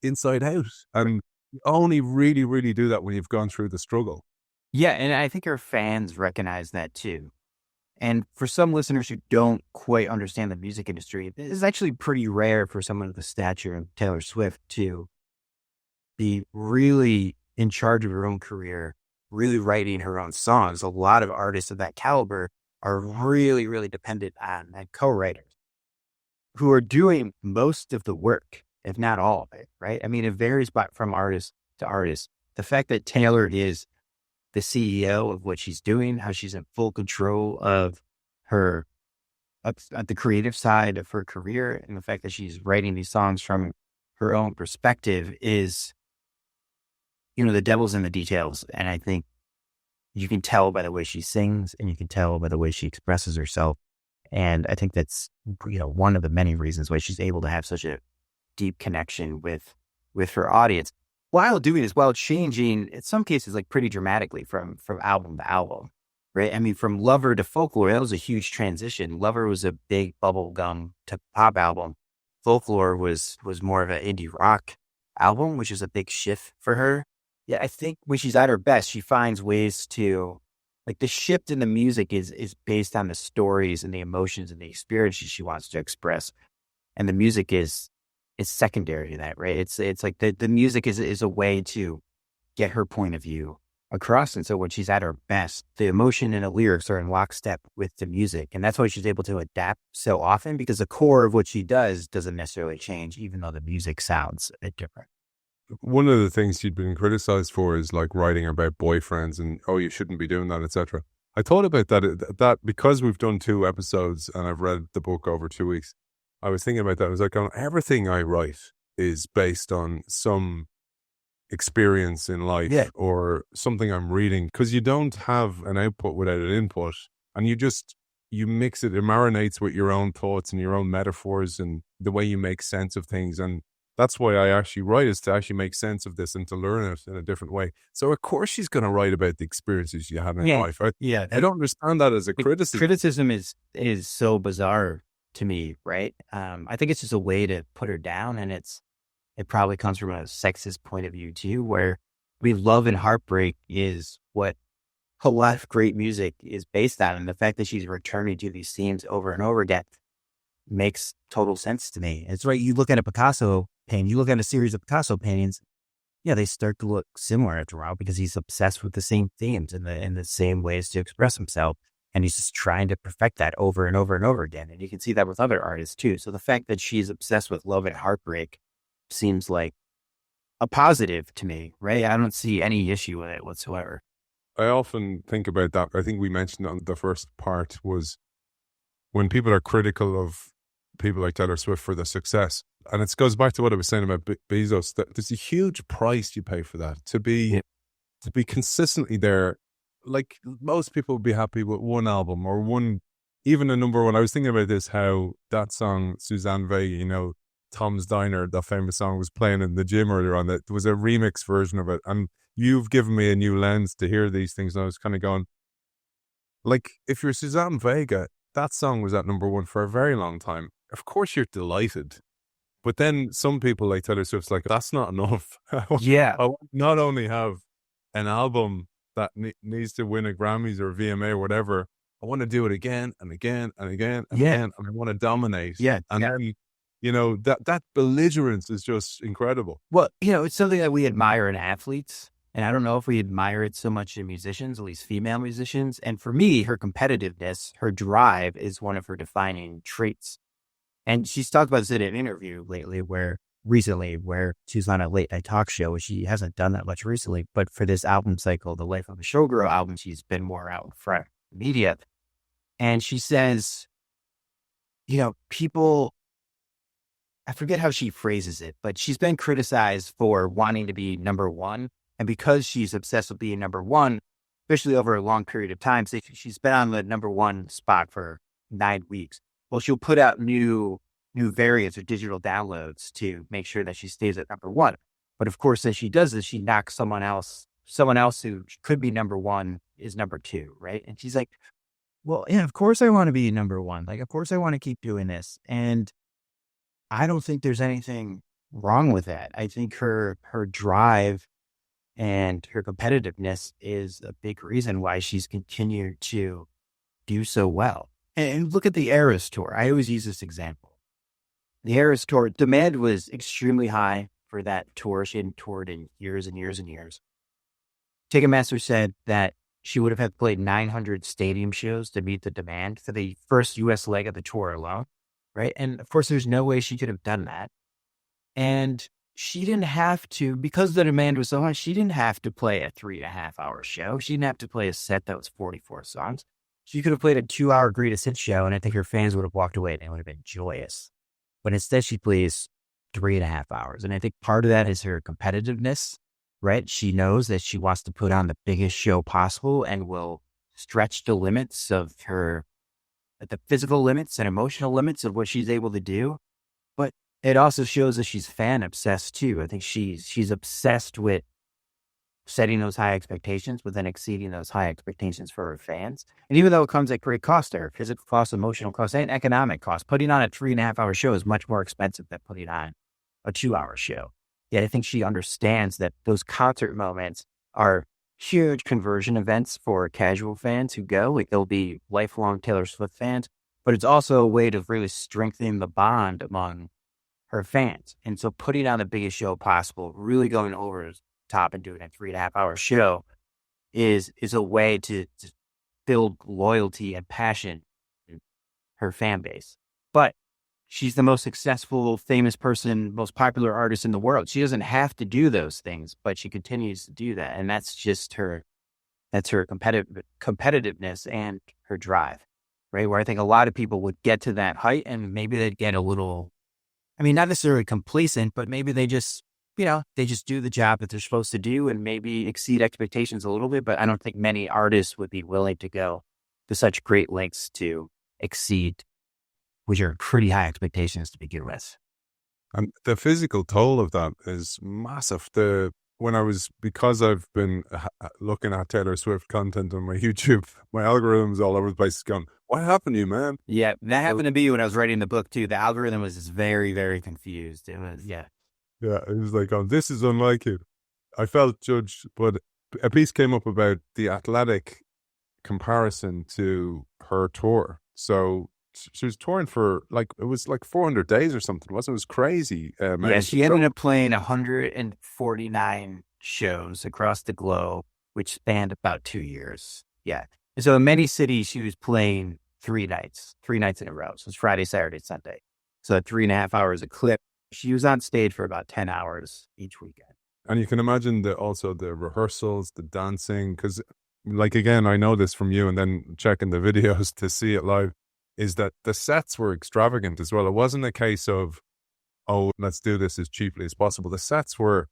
inside out. And you only really, really do that when you've gone through the struggle. Yeah, and I think her fans recognize that too. And for some listeners who don't quite understand the music industry, it is actually pretty rare for someone of the stature of Taylor Swift to be really in charge of her own career, really writing her own songs. A lot of artists of that caliber are really, really dependent on co-writers who are doing most of the work, if not all of it, right? I mean, it varies from artist to artist. The fact that Taylor is the CEO of what she's doing, how she's in full control of her, at the creative side of her career, and the fact that she's writing these songs from her own perspective is the devil's in the details. And I think you can tell by the way she sings, and you can tell by the way she expresses herself. And I think that's, one of the many reasons why she's able to have such a deep connection with her audience, while doing as well, changing in some cases like pretty dramatically from album to album, right? I mean, from Lover to Folklore, that was a huge transition. Lover was a big bubblegum to pop album. Folklore was more of an indie rock album, which is a big shift for her. Yeah, I think when she's at her best, she finds ways to, like, the shift in the music is based on the stories and the emotions and the experiences she wants to express, and the music is secondary to that, right? It's like the music is a way to get her point of view across. And so when she's at her best, the emotion and the lyrics are in lockstep with the music. And that's why she's able to adapt so often, because the core of what she does doesn't necessarily change, even though the music sounds a bit different. One of the things she'd been criticized for is like writing about boyfriends and, oh, you shouldn't be doing that, etc. I thought about that because we've done 2 episodes and I've read the book over 2 weeks. I was thinking about that. I was like, everything I write is based on some experience in life or something I'm reading, because you don't have an output without an input, and you mix it marinates with your own thoughts and your own metaphors and the way you make sense of things. And that's why I actually write, is to actually make sense of this and to learn it in a different way. So of course she's going to write about the experiences you had in life. I don't understand that as a criticism. Criticism is so bizarre to me, right? I think it's just a way to put her down, and it probably comes from a sexist point of view too, where love and heartbreak is what a lot of great music is based on, and the fact that she's returning to these themes over and over again makes total sense to me. It's right. You look at a Picasso painting, you look at a series of Picasso paintings, they start to look similar after a while, because he's obsessed with the same themes and the same ways to express himself. And he's just trying to perfect that over and over and over again. And you can see that with other artists too. So the fact that she's obsessed with love and heartbreak seems like a positive to me, right? I don't see any issue with it whatsoever. I often think about that. I think we mentioned on the first part was when people are critical of people like Taylor Swift for the success. And it goes back to what I was saying about Bezos, that there's a huge price you pay for that, to be consistently there. Like, most people would be happy with one album or one, even a number one. I was thinking about this, how that song, Suzanne Vega, Tom's Diner, that famous song, was playing in the gym earlier on. That there was a remix version of it. And you've given me a new lens to hear these things. And I was kind of going, like, if you're Suzanne Vega, that song was at number one for a very long time. Of course you're delighted. But then some people like Taylor Swift's like, that's not enough. I not only have an album that needs to win a Grammys or a VMA or whatever, I want to do it again and again and again and again, and I want to dominate. Then, that belligerence is just incredible. Well, it's something that we admire in athletes, and I don't know if we admire it so much in musicians, at least female musicians. And for me, her competitiveness, her drive is one of her defining traits. And she's talked about this in an interview recently where she's on a late night talk show, which she hasn't done that much recently. But for this album cycle, the Life of a Showgirl album, she's been more out in front of the media. And she says, people, I forget how she phrases it, but she's been criticized for wanting to be number one. And because she's obsessed with being number one, especially over a long period of time, so she's been on the number one spot for 9 weeks. Well, she'll put out new variants or digital downloads to make sure that she stays at number one. But of course, as she does this, she knocks someone else who could be number one is number two, right? And she's like, well, of course I want to be number one. Like, of course I want to keep doing this. And I don't think there's anything wrong with that. I think her drive and her competitiveness is a big reason why she's continued to do so well. And look at the Eras Tour. I always use this example. The Eras Tour, demand was extremely high for that tour. She hadn't toured in years and years and years. Ticketmaster said that she would have had played 900 stadium shows to meet the demand for the first U.S. leg of the tour alone, right? And of course, there's no way she could have done that. And she didn't have to, because the demand was so high, she didn't have to play a 3.5-hour show. She didn't have to play a set that was 44 songs. She could have played a 2-hour greatest hits show, and I think her fans would have walked away and it would have been joyous. But instead, she plays 3.5 hours. And I think part of that is her competitiveness, right? She knows that she wants to put on the biggest show possible and will stretch the limits of the physical limits and emotional limits of what she's able to do. But it also shows that she's fan obsessed too. I think she's obsessed with setting those high expectations, but then exceeding those high expectations for her fans. And even though it comes at great cost to her, physical cost, emotional cost, and economic cost, putting on a 3.5-hour show is much more expensive than putting on a 2-hour show. Yet I think she understands that those concert moments are huge conversion events for casual fans who go. Like, they'll be lifelong Taylor Swift fans, but it's also a way to really strengthen the bond among her fans. And so putting on the biggest show possible, really going over the top and doing a 3.5-hour show is a way to build loyalty and passion in her fan base. But she's the most successful, famous person, most popular artist in the world. She doesn't have to do those things, but she continues to do that. And that's just that's her competitiveness and her drive, right? Where I think a lot of people would get to that height and maybe they'd get a little, I mean, not necessarily complacent, but maybe they just do the job that they're supposed to do and maybe exceed expectations a little bit. But I don't think many artists would be willing to go to such great lengths to exceed, which are pretty high expectations to begin with. And the physical toll of that is massive. Because I've been looking at Taylor Swift content on my YouTube, my algorithm's all over the place going, what happened to you, man? Yeah, that happened to me when I was writing the book too. The algorithm was just very, very confused. It was, Yeah, it was like, this is unlike you. I felt judged, but a piece came up about the athletic comparison to her tour. So she was touring for it was 400 days or something, wasn't it? It was crazy. Yeah, she ended up playing 149 shows across the globe, which spanned about 2 years. Yeah. And so in many cities, she was playing 3 nights in a row. So it's Friday, Saturday, Sunday. So 3.5 hours a clip. She was on stage for about 10 hours each weekend. And you can imagine also the rehearsals, the dancing, because again, I know this from you and then checking the videos to see it live, is that the sets were extravagant as well. It wasn't a case of, let's do this as cheaply as possible. The sets were,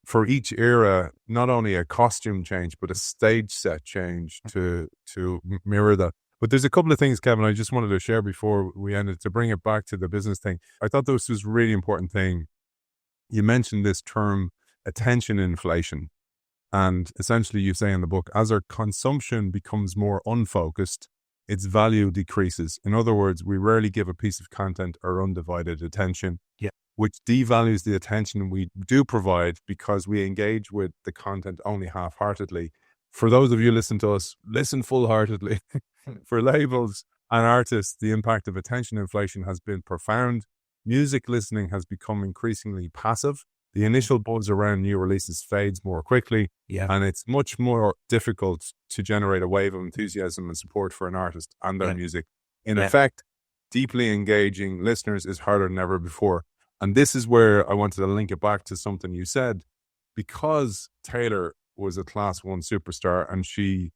for each era, not only a costume change, but a stage set change to mirror that. But there's a couple of things, Kevin, I just wanted to share before we ended, to bring it back to the business thing. I thought this was a really important thing. You mentioned this term, attention inflation. And essentially you say in the book, as our consumption becomes more unfocused, its value decreases. In other words, we rarely give a piece of content our undivided attention, which devalues the attention we do provide because we engage with the content only half-heartedly. For those of you listening to us, listen full-heartedly. For labels and artists, the impact of attention inflation has been profound. Music listening has become increasingly passive. The initial buzz around new releases fades more quickly, and it's much more difficult to generate a wave of enthusiasm and support for an artist and their music. In effect, deeply engaging listeners is harder than ever before. And this is where I wanted to link it back to something you said. Because Taylor was a class 1 superstar and she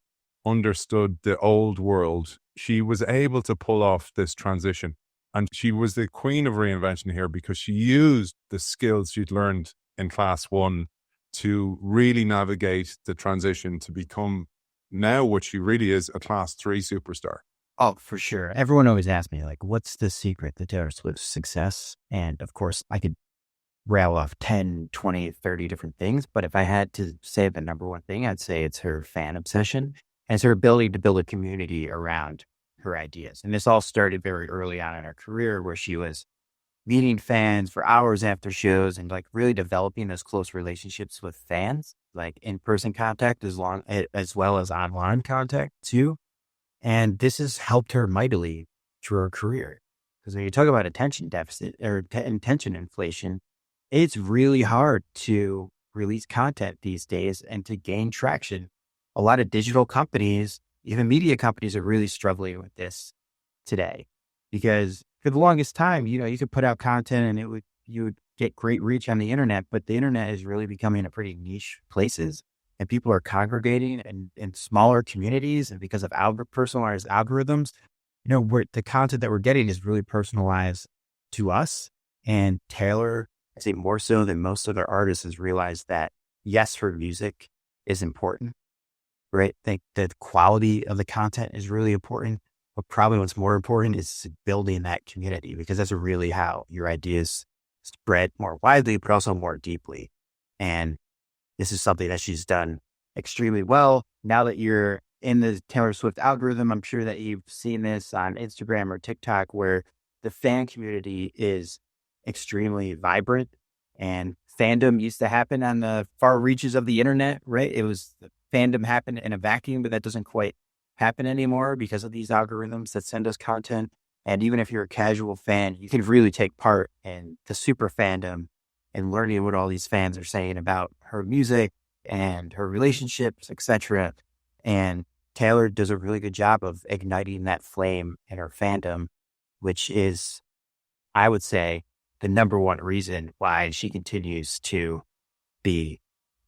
understood the old world, she was able to pull off this transition. And she was the queen of reinvention here because she used the skills she'd learned in class 1 to really navigate the transition to become now what she really is, a class 3 superstar. Oh, for sure. Everyone always asks me, what's the secret to Taylor Swift's success? And of course, I could rail off 10, 20, 30 different things. But if I had to say the number one thing, I'd say it's her fan obsession and it's her ability to build a community around her ideas. And this all started very early on in her career where she was meeting fans for hours after shows and really developing those close relationships with fans, in-person contact as well as online contact too. And this has helped her mightily through her career. Because when you talk about attention deficit or attention inflation, it's really hard to release content these days and to gain traction. A lot of digital companies, even media companies, are really struggling with this today because for the longest time, you could put out content and you would get great reach on the internet, but the internet is really becoming a pretty niche places and people are congregating in smaller communities. And because of personalized algorithms, the content that we're getting is really personalized to us. And Taylor, I say more so than most other artists, has realized that yes, her music is important, right? I think the quality of the content is really important, but probably what's more important is building that community, because that's really how your ideas spread more widely, but also more deeply. And this is something that she's done extremely well. Now that you're in the Taylor Swift algorithm, I'm sure that you've seen this on Instagram or TikTok, where the fan community is extremely vibrant, and fandom used to happen on the far reaches of the internet, right? It was fandom happened in a vacuum, but that doesn't quite happen anymore because of these algorithms that send us content. And even if you're a casual fan, you can really take part in the super fandom and learning what all these fans are saying about her music and her relationships, etc. And Taylor does a really good job of igniting that flame in her fandom, which is, I would say, the number one reason why she continues to be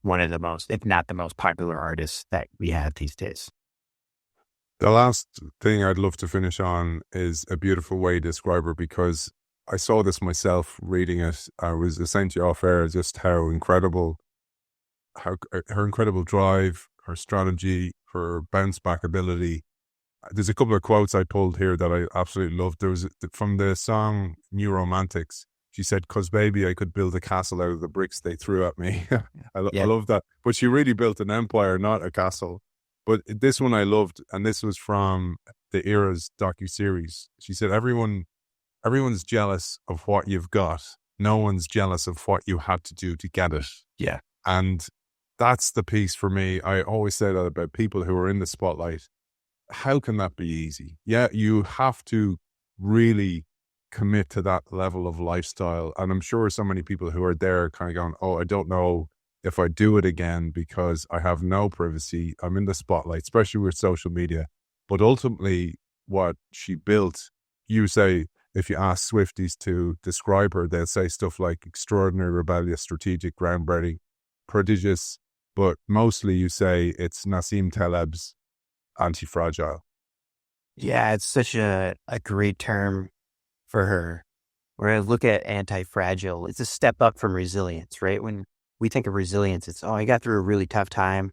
one of the most, if not the most popular artists that we have these days. The last thing I'd love to finish on is a beautiful way to describe her, because I saw this myself reading it. I was saying to you off air just how incredible, how her incredible drive, her strategy, her bounce back ability. There's a couple of quotes I pulled here that I absolutely loved. There was from the song New Romantics. She said, "'Cause baby, I could build a castle out of the bricks they threw at me." I love that. But she really built an empire, not a castle. But this one I loved, and this was from the Era's docuseries. She said, everyone's jealous of what you've got. No one's jealous of what you had to do to get it. Yeah. And that's the piece for me. I always say that about people who are in the spotlight. How can that be easy? Yeah, you have to really commit to that level of lifestyle. And I'm sure so many people who are there kind of going, oh, I don't know if I do it again because I have no privacy. I'm in the spotlight, especially with social media. But ultimately, what she built, you say, if you ask Swifties to describe her, they'll say stuff like extraordinary, rebellious, strategic, groundbreaking, prodigious. But mostly you say it's Nassim Taleb's anti-fragile. Yeah, it's such a great term for her. Where I look at anti-fragile, it's a step up from resilience, right? When we think of resilience, it's, oh, I got through a really tough time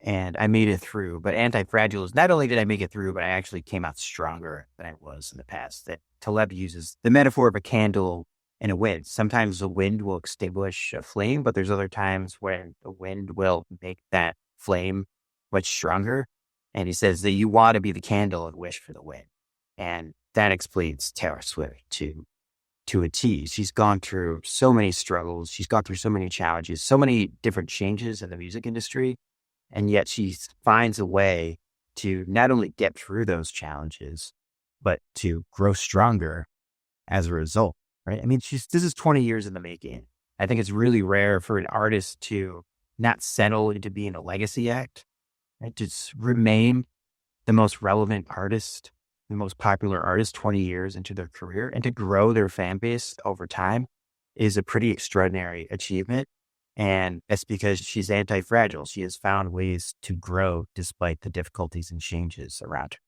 and I made it through. But anti-fragile is not only did I make it through, but I actually came out stronger than I was in the past. That Taleb uses the metaphor of a candle in a wind. Sometimes the wind will extinguish a flame, but there's other times when the wind will make that flame much stronger. And he says that you want to be the candle and wish for the wind. And that explains Taylor Swift to a T. She's gone through so many struggles. She's gone through so many challenges, so many different changes in the music industry. And yet she finds a way to not only get through those challenges, but to grow stronger as a result, right? I mean, this is 20 years in the making. I think it's really rare for an artist to not settle into being a legacy act, right? To remain the most relevant artist, the most popular artist 20 years into their career, and to grow their fan base over time is a pretty extraordinary achievement. And that's because she's anti-fragile. She has found ways to grow despite the difficulties and changes around her.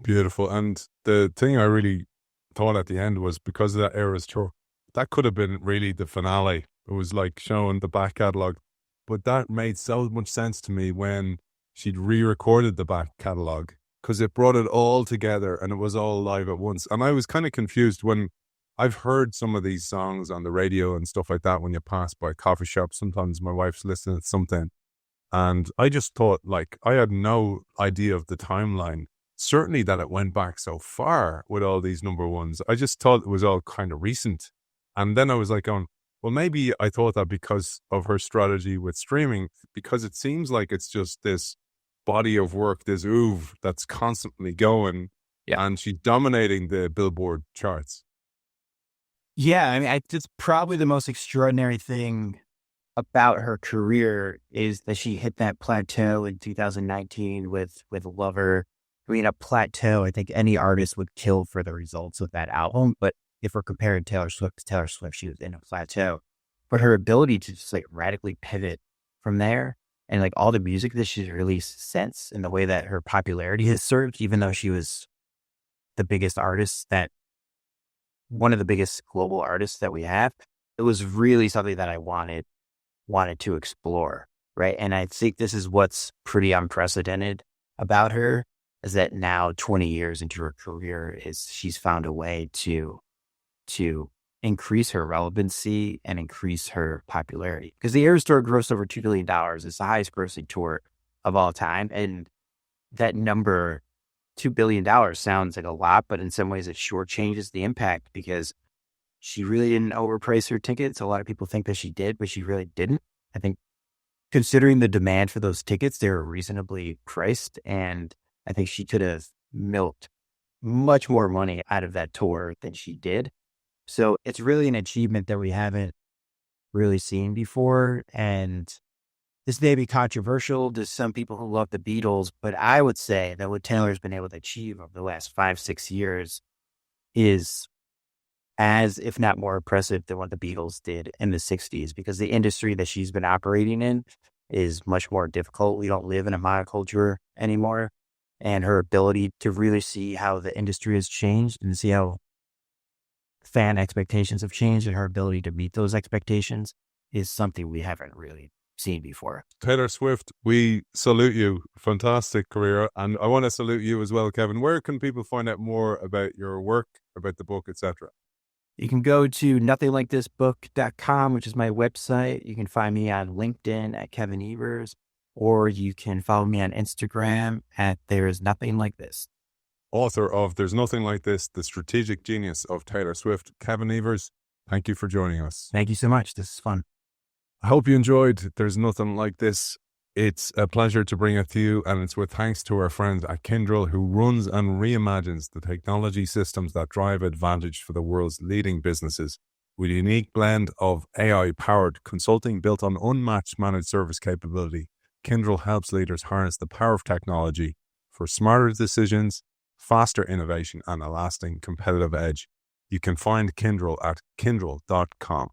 Beautiful. And the thing I really thought at the end was, because of that Eras tour, that could have been really the finale. It was like showing the back catalogue. But that made so much sense to me when she'd re-recorded the back catalogue, because it brought it all together and it was all live at once. And I was kind of confused when I've heard some of these songs on the radio and stuff like that when you pass by coffee shops. Sometimes my wife's listening to something. And I just thought, like, I had no idea of the timeline. Certainly that it went back so far with all these number ones. I just thought it was all kind of recent. And then I was like, well, maybe I thought that because of her strategy with streaming, because it seems like it's just this body of work, this oeuvre that's constantly going. Yeah. And she's dominating the Billboard charts. Yeah, I mean, it's probably the most extraordinary thing about her career is that she hit that plateau in 2019 with Lover. I mean, a plateau, I think any artist would kill for the results of that album. But if we're comparing Taylor Swift to Taylor Swift, she was in a plateau. But her ability to just like radically pivot from there, and like all the music that she's released since, and the way that her popularity has surged, even though she was the biggest artist one of the biggest global artists that we have, it was really something that I wanted wanted to explore, right? And I think this is what's pretty unprecedented about her, is that now 20 years into her career she's found a way to increase her relevancy and increase her popularity. Because the Eras Tour grossed over $2 billion. It's the highest grossing tour of all time. And that number, $2 billion, sounds like a lot, but in some ways it shortchanges the impact, because she really didn't overprice her tickets. A lot of people think that she did, but she really didn't. I think considering the demand for those tickets, they were reasonably priced. And I think she could have milked much more money out of that tour than she did. So it's really an achievement that we haven't really seen before. And this may be controversial to some people who love the Beatles, but I would say that what Taylor's been able to achieve over the last 5-6 years is as, if not more impressive than what the Beatles did in the 60s, because the industry that she's been operating in is much more difficult. We don't live in a monoculture anymore. And her ability to really see how the industry has changed and see how fan expectations have changed, and her ability to meet those expectations, is something we haven't really seen before. Taylor Swift, we salute you. Fantastic career. And I want to salute you as well, Kevin. Where can people find out more about your work, about the book, etc.? You can go to nothinglikeThisBook.com, which is my website. You can find me on LinkedIn at Kevin Evers, or you can follow me on Instagram at There's Nothing Like This. Author of There's Nothing Like This, The Strategic Genius of Taylor Swift, Kevin Evers, thank you for joining us. Thank you so much. This is fun. I hope you enjoyed There's Nothing Like This. It's a pleasure to bring it to you, and it's with thanks to our friend at Kyndryl, who runs and reimagines the technology systems that drive advantage for the world's leading businesses. With a unique blend of AI-powered consulting built on unmatched managed service capability, Kyndryl helps leaders harness the power of technology for smarter decisions, faster innovation, and a lasting competitive edge. You can find Kyndryl at kyndryl.com.